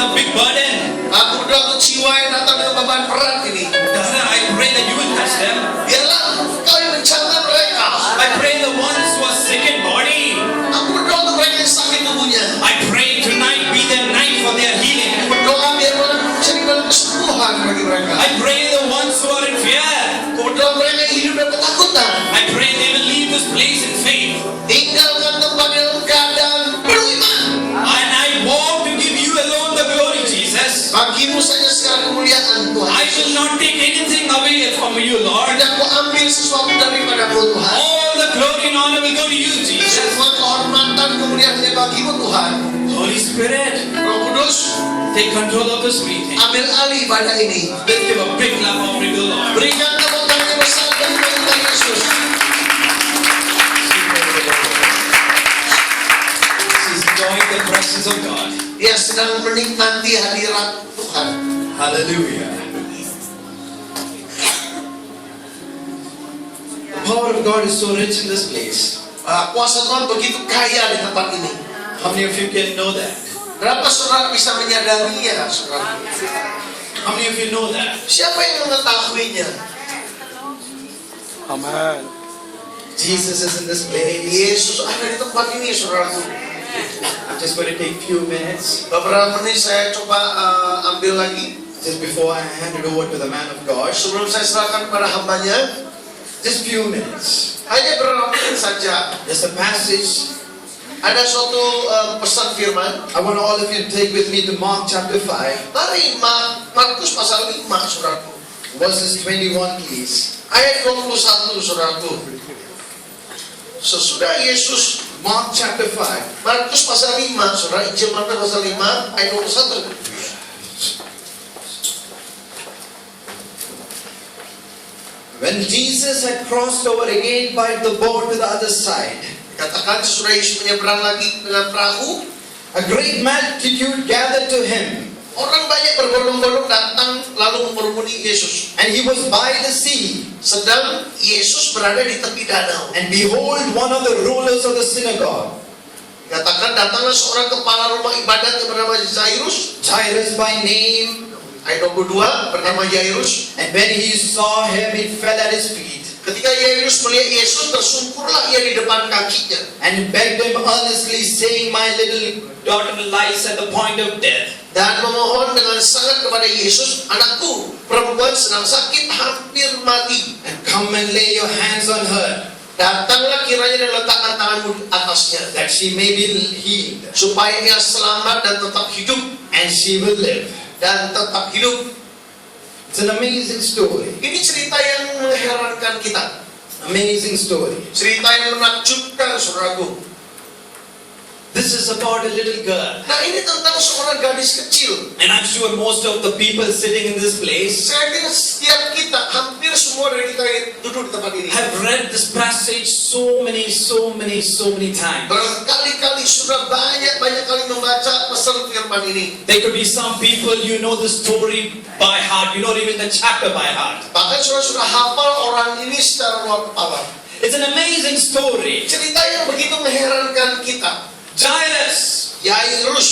a big burden. Aku berdoa untuk jiwa yang datang dengan beban berat ini. Father, I pray that you will touch them. Biarlah Engkau yang menjaga mereka. I pray the ones who are sick in body. Aku berdoa untuk mereka yang sakit tubuhnya. I pray tonight be their night for their healing. Berdoa biar malam menjadi malam kesembuhan bagi mereka. I pray the ones who are in fear. Aku berdoa mereka yang hidup dalam ketakutan. I pray they will leave this place in faith. Tinggalkan tempat dalam keadaan penuh iman. And I want to give you alone the glory, Jesus. Bagimu saja segala kemuliaan Tuhan. I will not take anything away from you, Lord. Tidak aku ambil sesuatu daripadamu Tuhan. All the glory and honor will go to you, Jesus. Semua kehormatan kemuliaan hanya bagimu Tuhan. Holy Spirit, Roh Kudus, take control of this meeting. ambil alih ibadah ini. Let's give a big clap offering to the Lord. Berikan tepuk tangan yang besar bagi Tuhan Yesus. He's enjoying the presence of God. Dia sedang menikmati hadirat Tuhan. Hallelujah. The power of God is so rich in this place. Kuasa Tuhan begitu kaya di tempat ini. How many of you can know that? Berapa saudara bisa menyadarinya, saudara? How many of you know that? Siapa yang mengetahuinya? Amen. Jesus is in this place. Yesus ada di tempat ini, saudaraku. I'm just going to take few minutes Beberapa menit saya coba ambil lagi just before I hand it over to the man of God. sebelum saya serahkan kepada hambanya. Just few minutes. Hanya beberapa menit saja. There's a passage. Ada suatu pesan firman. I want all of you to take with me to Mark chapter 5, Mari Markus pasal 5, saudaraku. verses 21, please. Ayat 21, saudaraku. Sesudah Yesus, Mark chapter 5. Markus pasal 5, saudara, Injil Markus pasal 5, ayat 21. When Jesus had crossed over again by the boat to the other side, Katakan sesudah Yesus menyeberang lagi dengan perahu, a great multitude gathered to him, orang banyak berbondong-bondong datang lalu mengerumuni Yesus. and he was by the sea. Sedang Yesus berada di tepi danau. And behold, one of the rulers of the synagogue, Katakan datanglah seorang kepala rumah ibadat yang bernama Jairus. Jairus by name, Ayat 22, bernama Jairus. and when he saw him, he fell at his feet Ketika Jairus melihat Yesus, tersungkurlah ia di depan kakinya. and begged him earnestly, saying, "My little daughter lies at the point of death. Dan memohon dengan sangat kepada Yesus, anakku perempuan sedang sakit, hampir mati. And come and lay your hands on her, Datanglah kiranya dan letakkan tanganmu atasnya, that she may be healed, supaya ia selamat dan tetap hidup. and she will live." Dan tetap hidup. It's an amazing story. Ini cerita yang mengherankan kita. Amazing story. Cerita yang menakjubkan, saudaraku. This is about a little girl. Nah, ini tentang seorang gadis kecil. And I'm sure most of the people sitting in this place Saya kira setiap kita, hampir semua dari kita yang duduk di tempat ini, have read this passage so many times. berkali-kali sudah banyak kali membaca pesan firman ini. There could be some people, you know the story by heart, you know even the chapter by heart. Bahkan sudah hafal orang ini secara luar kepala. It's an amazing story. Cerita yang begitu mengherankan kita. Jairus Jairus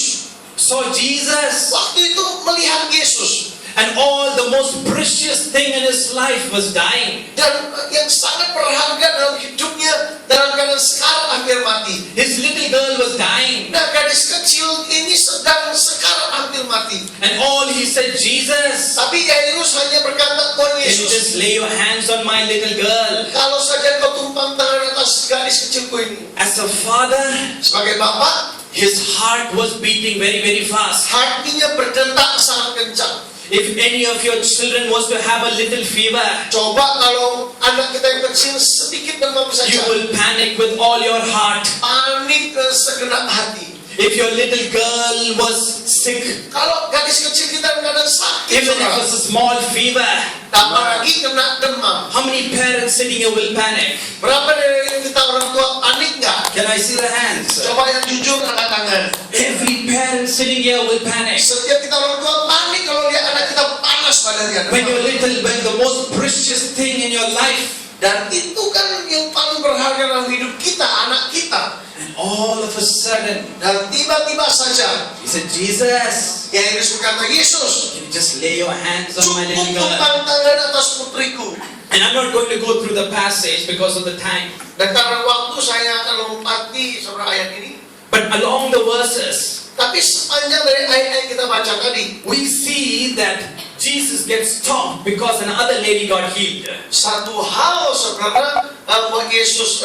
saw Jesus, waktu itu melihat Yesus, and all the most precious thing in his life was dying. dan yang sangat berharga dalam hidupnya dalam keadaan sekarang hampir mati. His little girl was dying, Nah, gadis kecil ini sedang sekarang hampir mati. and all he said, "Jesus, Tapi Jairus hanya berkata, Tuhan can you Yesus, just lay your hands on my little girl?" kalau saja kau tumpang tangan atas gadis kecilku ini. As a father, Sebagai bapak, his heart was beating very fast. hatinya berdetak sangat kencang. If any of your children was to have a little fever, Coba kalau anak kita yang kecil sedikit demam you saja, will panic with all your heart. panik dan segenap hati. If your little girl was sick, Kalau gadis kecil kita dalam keadaan sakit, even if it was a small fever, tambah lagi kena demam. how many parents sitting here will panic? Berapa dari kita orang tua panik nggak? Can I see the hands? Coba yang jujur angkat tangan. Every parent sitting here will panic. Setiap kita orang tua panik kalau lihat anak kita panas badannya. When the most precious thing in your life, Dan itu kan yang paling berharga dalam hidup kita, anak kita. and all all of a sudden, Dan tiba-tiba saja, he said, Jesus, Yairus berkata, Yesus, can you just lay your hands on my little girl? cukupkan tangan atas putriku. And I'm not going to go through the passage because of the time. Dan karena waktu saya akan lompati saudara ayat ini. But along the verses, Tapi sepanjang dari ayat-ayat kita baca tadi, we see that Jesus gets stopped because another lady got healed. satu hal saudara, buat Yesus,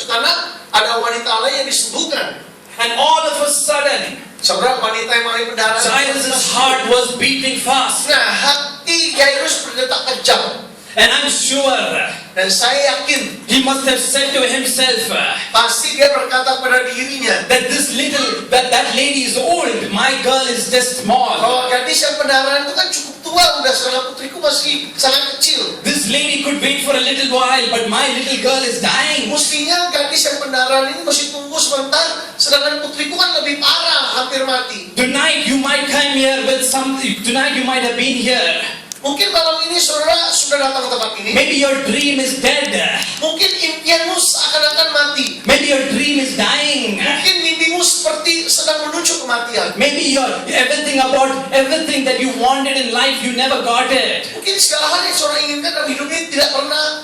karena ada wanita lain yang disembuhkan. And all of a sudden, Saudara, wanita yang mengalami pendarahan. Jairus' heart was beating fast. Nah, hati Jairus berdetak kencang. And I'm sure Dan saya yakin, he must have said to himself pasti dia berkata pada dirinya, that lady is old, my girl is just small. bahwa gadis yang pendarahan itu kan cukup tua, udah sedangkan putriku masih sangat kecil. This lady could wait for a little while, but my little girl is dying. Mestinya gadis yang pendarahan ini masih tunggu sebentar, sedangkan putriku kan lebih parah, hampir mati. Tonight you might come here with something. Tonight you might have been here. Mungkin malam ini saudara sudah datang ke tempat ini. Maybe your dream is dead. Mungkin impianmu seakan-akan mati. Maybe your dream is dying. Mungkin mimpimu seperti sedang menuju kematian. Maybe everything that you wanted in life, you never got it. Mungkin segala hal yang saudara inginkan dalam hidup ini tidak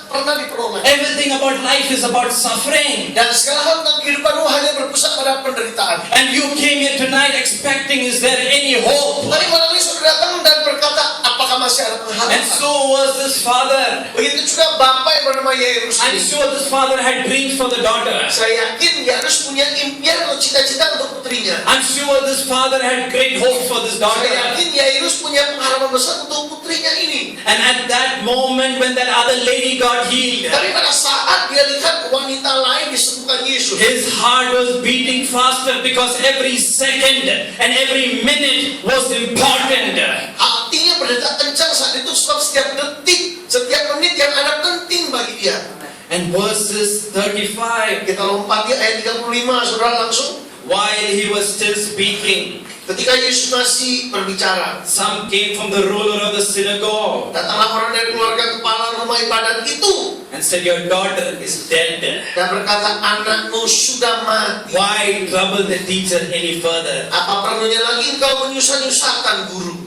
pernah diperoleh. Everything about life is about suffering. Dan segala hal tentang kehidupanmu hanya berpusat pada penderitaan. And you came here tonight expecting, is there any hope? Tapi malam ini saudara datang dan berkata, apakah masih ada And pengharapan? so was this father. Begitu juga bapak yang bernama Yairus. I'm sure this father had dreams for the daughter. Saya yakin Yairus punya impian atau cita-cita untuk putrinya. I'm sure this father had great hope for this daughter. Saya yakin Yairus punya pengharapan besar untuk putrinya ini. And at that moment when that other lady got healed, Tapi pada saat dia lihat wanita lain disembuhkan Yesus, his heart was beating faster because every second and every minute was important. hatinya berdetak kencang saat itu sebab setiap detik, setiap menit yang ada penting bagi dia. And verses 35, Kita lompati ayat 35, saudara langsung. while he was still speaking, Ketika Yesus masih berbicara, some came from the ruler of the synagogue datanglah orang dari keluarga kepala rumah ibadat itu and said, your daughter is dead. dan berkata, anakmu sudah mati. Why trouble the teacher any further? Apa perlunya lagi engkau menyusah-nyusahkan guru?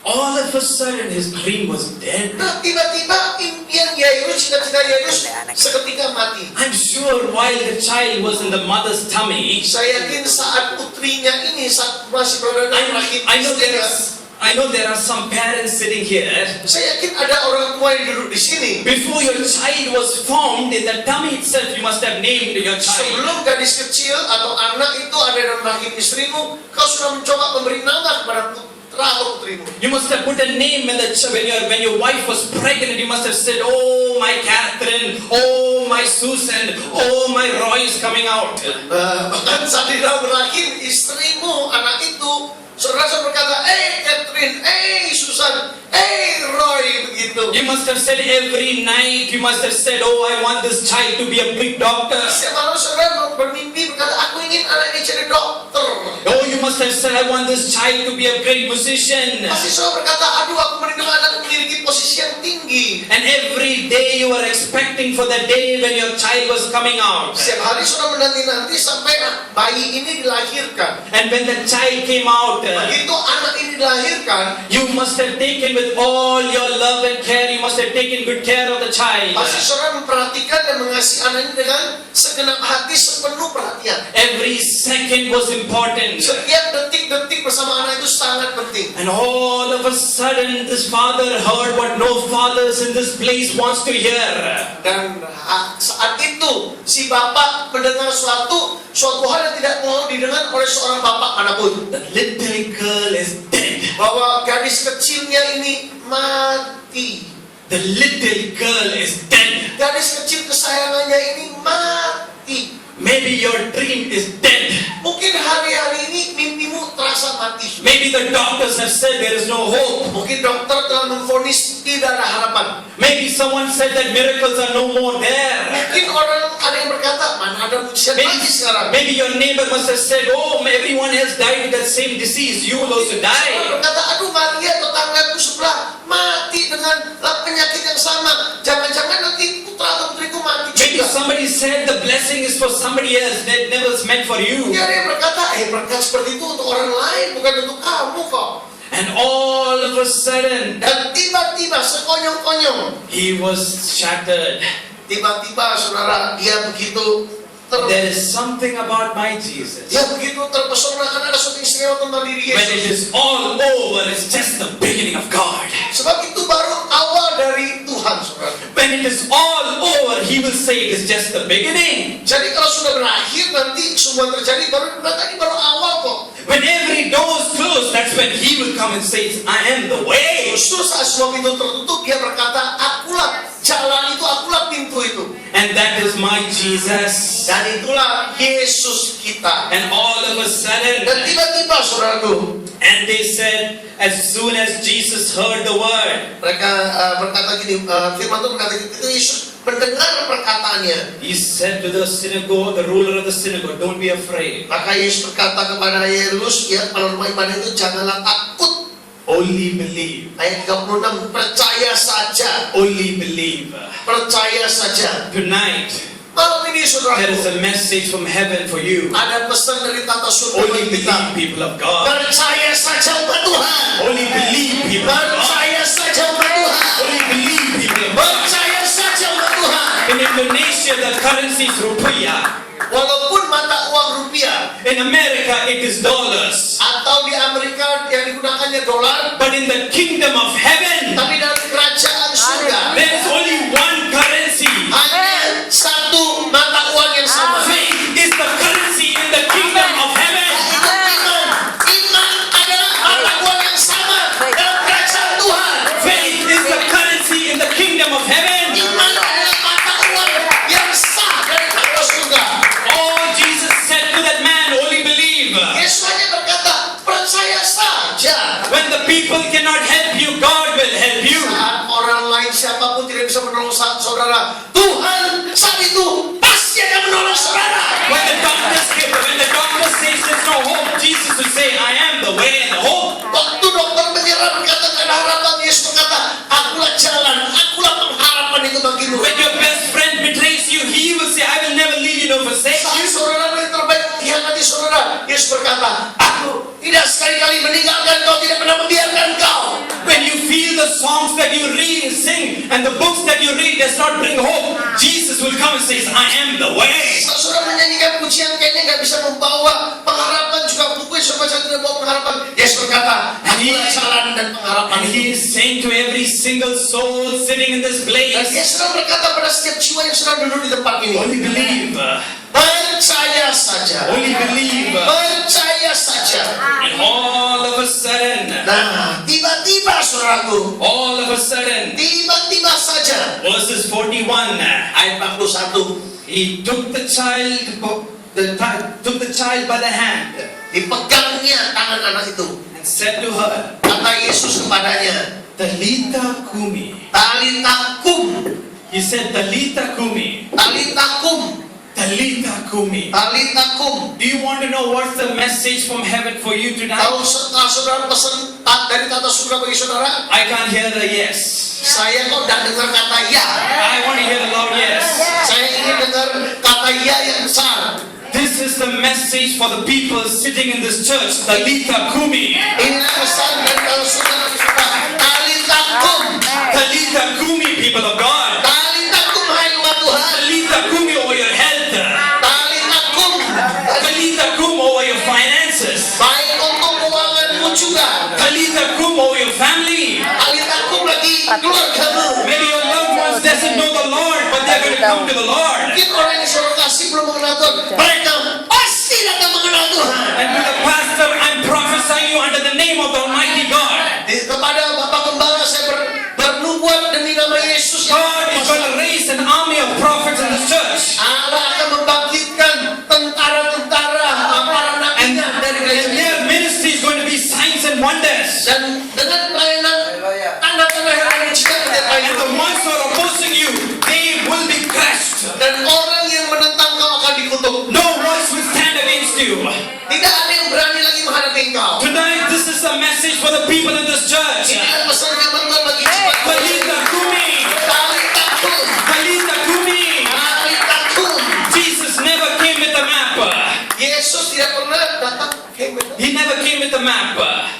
All of a sudden his dream was dead. Nah, tiba-tiba impian Yairus, cita-cita Yairus seketika mati. I'm sure while the child was in the mother's tummy, Saya yakin saat putrinya ini saat masih berada dalam rahim istrinya, I know there are some parents sitting here. saya yakin ada orang tua yang duduk di sini. Before your child was formed in the tummy itself, you must have named your child. Sebelum gadis kecil atau anak itu ada dalam rahim istrimu, kau sudah mencoba memberi nama kepada putra atau putrimu. You must have put a name when your wife was pregnant. You must have said, "Oh my Catherine, oh my Susan, oh my Roy is coming out." Bahkan saat di dalam rahim istrimu, anak itu, saudara berkata, Catherine, Susan, Roy, begitu. You must have said every night. You must have said, "Oh, I want this child to be a big doctor." Setiap malam saudara bermimpi berkata, aku ingin anak ini jadi dokter. Oh, you must have said, "I want this child to be a great musician." Pasti saudara berkata, aduh aku merindu anak memiliki posisi yang tinggi. And every day you were expecting for the day when your child was coming out. Setiap hari saudara menanti-nanti sampai bayi ini dilahirkan. And when the child came out, Begitu anak ini dilahirkan, you must have taken with all your love and care, you must have taken good care of the child. pasti saudara memperhatikan dan mengasihi anak ini dengan segenap hati, sepenuh perhatian. Every second was important. Setiap detik-detik bersama anak itu sangat penting. And all of a sudden, this father heard what no fathers in this place wants to hear. Dan saat itu si bapak mendengar suatu hal yang tidak mau didengar oleh seorang bapak manapun. The little girl is dead. Bahwa gadis kecilnya ini mati. The little girl is dead. Gadis kecil kesayangannya ini mati. Maybe your dream is dead. Mungkin hari-hari ini mimpimu terasa mati. Maybe the doctors have said there is no hope. Mungkin dokter telah memvonis tidak ada harapan. Maybe someone said that miracles are no more there. Mungkin orang ada yang berkata, mana ada mujizat lagi sekarang. Maybe your neighbor must have said, "Oh, everyone else died with that same disease. You will also Orang die." berkata, aduh Maria tetanggaku sebelah mati dengan penyakit yang sama. Jangan-jangan nanti putra atau putriku mati Maybe juga. somebody said the blessing blessing is for somebody else, that never is meant for you. Dia berkata, berkat seperti itu untuk orang lain, bukan untuk kamu kok. And all of a sudden, Dan tiba-tiba sekonyong-konyong, he was shattered. tiba-tiba saudara, dia begitu There is something about my Jesus. dia begitu terpesona karena ada sesuatu istimewa tentang diri When it Yesus. is all over, it's just the beginning of God. Sebab itu baru awal dari Tuhan, saudara. When it is all over, he will say it is just the beginning. Jadi kalau sudah berakhir nanti semua terjadi baru berkata ini baru awal kok. When every door is closed, that's when he will come and say, I am the way. Justru saat semua pintu tertutup, dia berkata, akulah jalan itu, akulah pintu itu. And that is my Jesus. Dan itulah Yesus kita. And all of a Dan sudden, tiba-tiba saudaraku, and they said, as soon as Jesus heard the word, mereka berkata gini, firman Tuhan berkata gini, itu Yesus mendengar perkataannya. he said to the synagogue, the ruler of the synagogue, don't be afraid. Maka Yesus berkata kepada Yairus, ya kepala rumah ibadah itu, janganlah takut. Only believe. Ayat 36, percaya saja. Only believe. Percaya saja. Tonight, Malam ini there is saudaraku, a message from heaven for you. ada pesan dari tata surga Only bagi kita. believe, people of God. Percaya saja umat Tuhan. Only believe, people of God. Percaya saja umat Tuhan. Only believe, people of God. Percaya saja umat Tuhan. In Indonesia, the currency is rupiah. Walaupun mata uang rupiah In America, it is dollars. atau di Amerika yang digunakannya dolar, But in the kingdom of heaven, tapi dalam kerajaan surga there is only one currency. hanya satu mata uang yang sama. Faith is the currency in the kingdom of heaven. Itu iman. Iman adalah mata uang yang sama dalam kerajaan Tuhan. Faith is the currency in the kingdom of heaven. Iman adalah mata uang yang sah dari tata surga. Oh, Jesus said to that man, only believe. Yesus hanya berkata, percaya saja. When the people cannot help you, God will help you. Saat orang lain siapapun tidak bisa menolong saudara, Tuhan saat itu pasti akan menolong saudara. When the doctors says there's no hope, Jesus will say, I am the way and the hope. Waktu dokter menyerah berkata tidak ada harapan, Yesus berkata, akulah jalan, akulah pengharapan itu bagimu. When your best friend betrays you, he will say, I will never leave you nor forsake Saat you. saudara yang terbaik mengkhianati saudara, Yesus berkata, aku tidak sekali-kali meninggalkan kau, tidak pernah membiarkan kau. When you feel the songs that you read, sing, and the books that you read does not bring hope, Jesus will come and says, I am the way. Saat saudara menyanyikan pujian kayaknya nggak bisa membawa pengharapan, juga buku yang saudara tidak membawa pengharapan, Yesus berkata, akulah jalan dan pengharapan And itu. he is saying to every single soul sitting in this Dan place, dia sedang berkata pada setiap jiwa yang sedang duduk di tempat ini, only believe, percaya saja. only believe. Percaya saja. And all of a sudden, Nah, tiba-tiba saudaraku, all of a sudden, tiba-tiba saja, verses 41, ayat 41, he took the child by the hand dipegangnya tangan anak itu. and said to her, Kata Yesus kepadanya, Talitha kumi. Talita kum, He said, Talitha kumi. Talita kum, Talitha kumi. Talita kum. Do you want to know what's the message from heaven for you tonight? Tahu setelah saudara pesan dari tata surga bagi saudara? I can't hear the yes. Saya kok tidak dengar kata ya. I want to hear the loud yes. Saya ingin dengar kata ya yang besar. This is the message for the people sitting in this church. Talitha kumi. Inilah pesan dari tata surga bagi saudara. Talita kum, Talitha kumi, people of God. Talita kum, hai umat Tuhan. Talitha kumi over your health. Talita kum, Talitha kum over your finances. baik untuk keuanganmu juga. Talitha kum over your family. Talita kum lagi keluargamu. Maybe your loved ones doesn't know the Lord, but they're going to come to the Lord. Mungkin orang yang saudara kasih belum mengenal Tuhan, mereka pasti akan mengenal Tuhan. And to the pastor, I'm prophesying you under the name of the Almighty God. Kepada Bapak Gembala saya bernubuat demi nama Yesus. God is going to raise an army of prophets in this church. Allah akan membangkitkan tentara-tentara para And nabinya dari gereja. their ministry is going to be signs and wonders. Dan dengan pelayanan tanda-tanda heran mujizat dan And the ones who are opposing you, they will be crushed. dan orang yang menentang kau akan dikutuk. No voice will stand against you. Tidak ada yang berani lagi menghadapi engkau. Tonight, this is a message for the people in this church. Inilah pesan firman Tuhan bagi jemaat. Talitha kumi. Talita kum, Talitha kumi. Talita kum. Jesus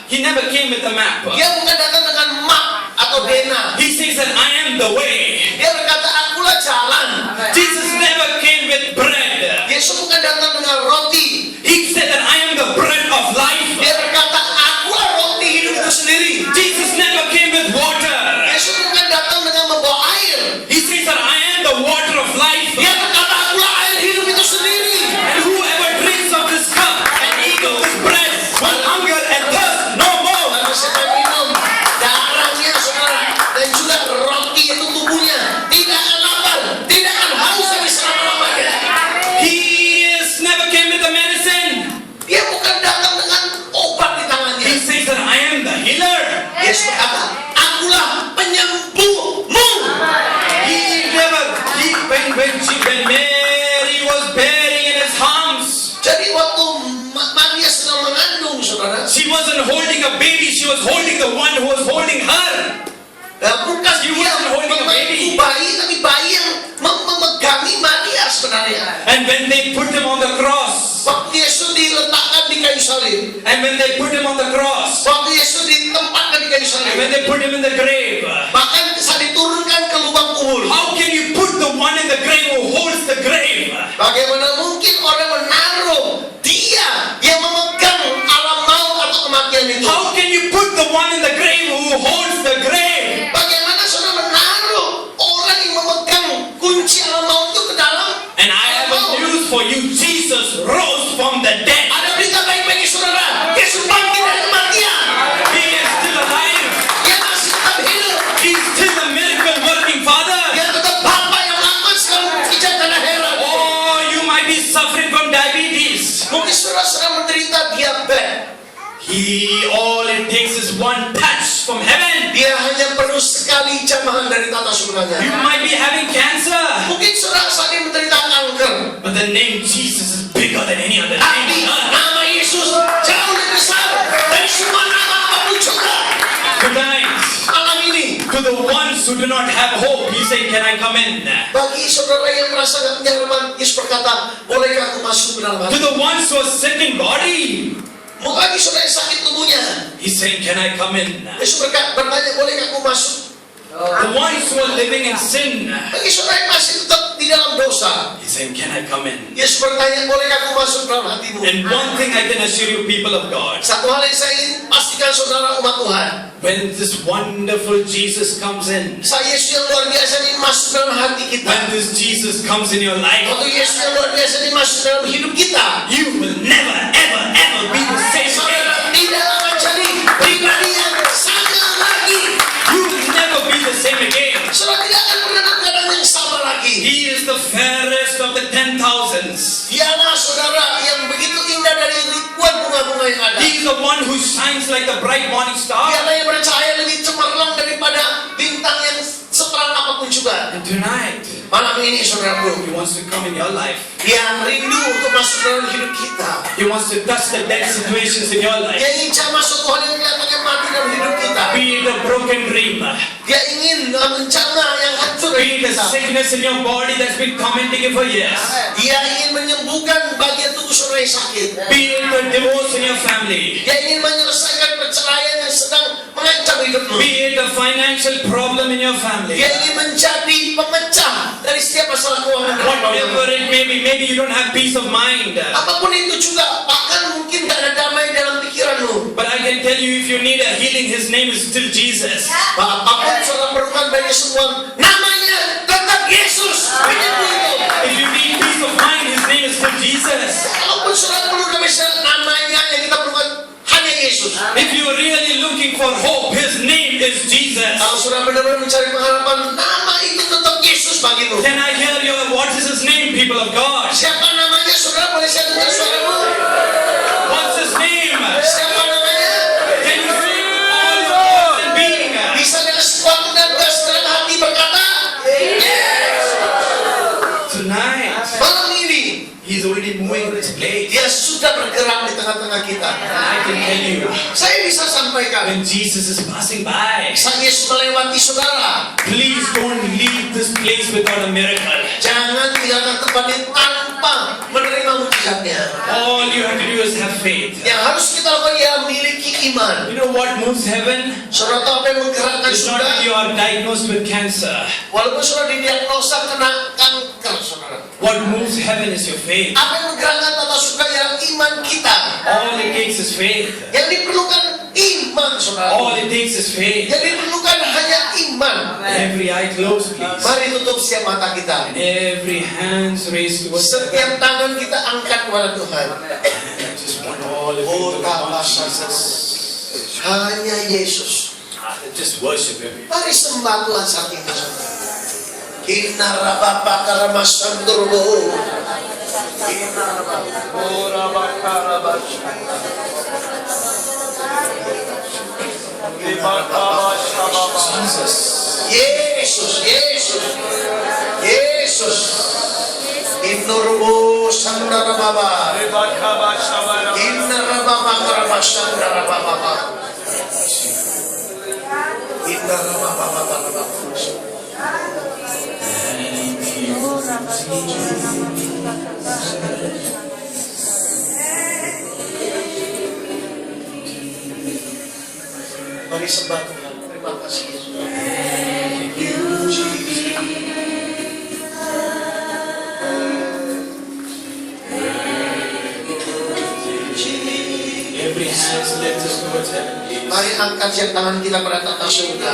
He never came with a map. Dia bukan datang dengan map atau pena. He says that I am the way. Dia berkata, akulah jalan. Jesus never came with bread. Yesus bukan datang dengan roti. He said that I am the bread of life. Dia berkata, akulah roti hidup itu sendiri. Jesus never came with water. Yesus bukan datang dengan membawa air. He says that I am the water of life. Dia berkata, akulah air hidup itu sendiri. And whoever drinks of this cup and eats of this bread will hunger and thirst no more. Lalu saya minum darahnya saudara dan juga roti itu tubuhnya tidak akan lapar, tidak akan haus lagi selama-lamanya. He never came with a medicine. Dia bukan datang dengan obat di tangannya. He says that I am the healer. Yesus berkata, akulah penyembuhmu. When Mary was bearing in his arms, Jadi waktu Maria sedang mengandung, saudara, she wasn't holding a baby, she was holding the one who was holding her. bukan She dia wasn't holding a memegang baby. bayi, tapi bayi yang memegangi Maria sebenarnya. And when they put him on the cross, Waktu Yesus diletakkan di kayu salib, and when they put him on the cross, waktu Yesus ditempatkan di kayu and salib, when they put him in the grave, bahkan saat diturunkan ke lubang kubur. how can you put the one in the grave who holds the grave? Bagaimana mungkin orang menaruh dia yang memegang alam maut atau kematian itu? How can you put the one in the grave who holds the grave? Bagaimana saudara menaruh orang yang memegang kunci alam maut itu ke dalam? And I have a news for you. Jesus rose from the dead. Ada berita baik bagi saudara. Yesus bangkit dari kematian. He is still alive. Dia masih tetap hidup. He's still the miracle working Father. Dia tetap Bapa yang melakukan segala mukjizat dan heran. Oh, you might be suffering from diabetes. Mungkin saudara sedang menderita diabetes. All it takes is one touch from heaven. Dia hanya perlu sekali jamahan dari tata You surganya. might be having cancer, Mungkin saudara saat ini menderita kanker. but the name Jesus is bigger than any other Tapi name. nama Yesus jauh lebih besar dari semua nama apapun juga. Tonight, Malam ini, to the ones who do not have hope, He said, "Can I come in?" bagi saudara yang merasa gak punya harapan, Yesus berkata, bolehkah aku masuk ke dalam To hati? the ones who are sick in body, Bagi saudara yang sakit tubuhnya, He's saying, "Can I come in?" Yesus bertanya, bolehkah aku masuk? The ones who are living in sin, Bagi saudara yang masih tetap di dalam dosa, He's saying, "Can I come in?" Yesus bertanya, bolehkah aku masuk dalam hatimu? And one thing I can assure you, people of God, Satu hal yang saya ingin pastikan saudara umat Tuhan, when this wonderful Jesus comes in, saya Yesus yang luar biasa ini masuk dalam hati kita. when this Jesus comes in your life, Waktu Yesus yang luar biasa ini masuk dalam hidup kita, you will never, ever, ever be the same again. saudara tidak akan jadi pribadi yang sama lagi. You will never be the same again. Saudara tidak akan pernah dalam keadaan yang sama lagi. He is the fairest of the 10,000s. Dialah saudara yang begitu indah dari ribuan bunga-bunga yang ada. He is the one who shines like the bright morning star. Dialah yang bercahaya lebih cemerlang daripada bintang yang seterang apapun juga. And tonight, Malam ini saudaraku, He wants to come in your life. Dia rindu untuk masuk dalam hidup kita. He wants to touch the dead situations in your life. Dia ingin jamah suatu hal yang kelihatannya mati dalam hidup kita. Be it a broken dream, Dia ingin menjamah yang hancur be dari it a kita. sickness in your body that's been tormenting you for years, Dia ingin menyembuhkan bagian tubuh saudara yang sakit. be it a divorce in your family, Dia ingin menyelesaikan perceraian yang sedang mengancam hidupmu. be it a financial problem in your family. Dia ingin menjadi pemecah dari setiap masalah keuangan. Whatever it may be, maybe you don't have peace of mind. Apapun itu juga, bahkan mungkin tak ada damai dalam pikiranmu. But I can tell you, if you need a healing, His name is still Jesus. Apapun saudara perlukan bagi semua, namanya tetap Yesus. Penyembuh itu. If you need peace of mind, His name is still Jesus. Kalaupun saudara perlu damai, namanya yang kita perlukan hanya Yesus. If you're really looking for hope, His name is Jesus. Kalau saudara benar-benar mencari pengharapan, nama itu tetap Yesus bagimu. Can I hear what is His name, people of God? Siapa namanya saudara? Boleh saya dengar suaramu? What's His name? Siapa namanya? Can you sing all your heart and being? Bisa dengan sekuat dan kesedaran hati berkata, Yes. Tonight, Malam ini He's already moving this place. Dia sudah sudah bergerak di tengah-tengah kita. I can tell you, Saya bisa sampaikan, when Jesus is passing by, Sang Yesus melewati saudara. please don't leave this place without a miracle. Jangan tinggalkan tempat ini tanpa menerima mujizatnya. All you have to do is have faith. Yang harus kita lakukan ya miliki iman. You know what moves heaven? Saudara tahu apa yang menggerakkan It's not surga? when you are diagnosed with cancer. Walaupun saudara didiagnosa kena kanker, saudara. What moves heaven is your faith. Apa yang menggerakkan tata surga yang iman kita? All it takes is faith. Yang diperlukan iman, saudara. All it takes is faith. Yang diperlukan hanya iman. Every eye closed, please. Mari tutup setiap mata kita. And every hands raised towards heaven. Setiap tangan kita angkat kepada Tuhan. I just want all of you Oh, to Bapa worship Sasa. Jesus. Hanya Yesus. Just worship Him. Mari sembah Tuhan saat ini, saudara. Inna rabapa karamasan turbo. Inna rabapa. Oh, rabaka rabasha. Jesus. Yesus, Yesus, Yesus. Inurbo sandara baba. Inna rababa karabasandara baba. Inna rababa baba. Mari sembah Tuhan. Terima kasih Yesus. Thank you, Jesus. Every hands lifted towards heaven, please. Mari angkat siap tangan kita pada tata surga.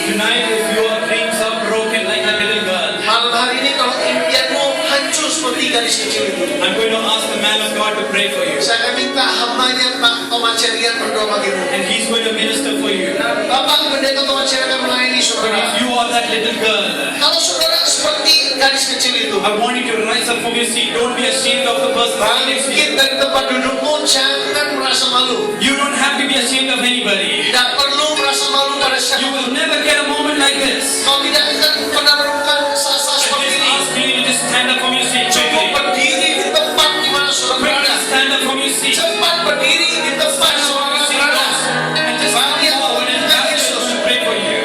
Tonight, if your dreams are broken like a little girl, Malam hari ini kalau impianmu hancur seperti gadis kecil itu, I'm going to ask the man of God to pray for you. saya akan minta hambanya Pak Thomas Cerian berdoa bagimu. And he's going to minister for you. Bapak Pendeta Thomas Cerian akan melayani But saudara. if you are that little girl, Kalau saudara seperti gadis kecil itu, I want you to rise up from your seat. Don't be ashamed of the person sitting next to bangkit you. dari tempat dudukmu, jangan merasa malu. You don't have to be ashamed of anybody. Tidak perlu merasa malu pada You siapa. will never get a moment like this. Kau tidak akan pernah menemukan I saat-saat seperti just ini. ask you to just stand up from your seat Cukup quickly. berdiri di tempat di mana saudara Quickly berada. stand up from your seat. Cepat berdiri di tempat saudara berada. And just come forward and ask Jesus to pray for you.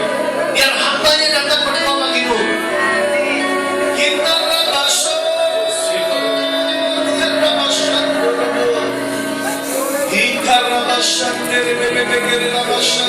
Biar hambanya datang berdoa bagimu. Kita rabasho, kita rabasho, kita rabasho, kita rabasho.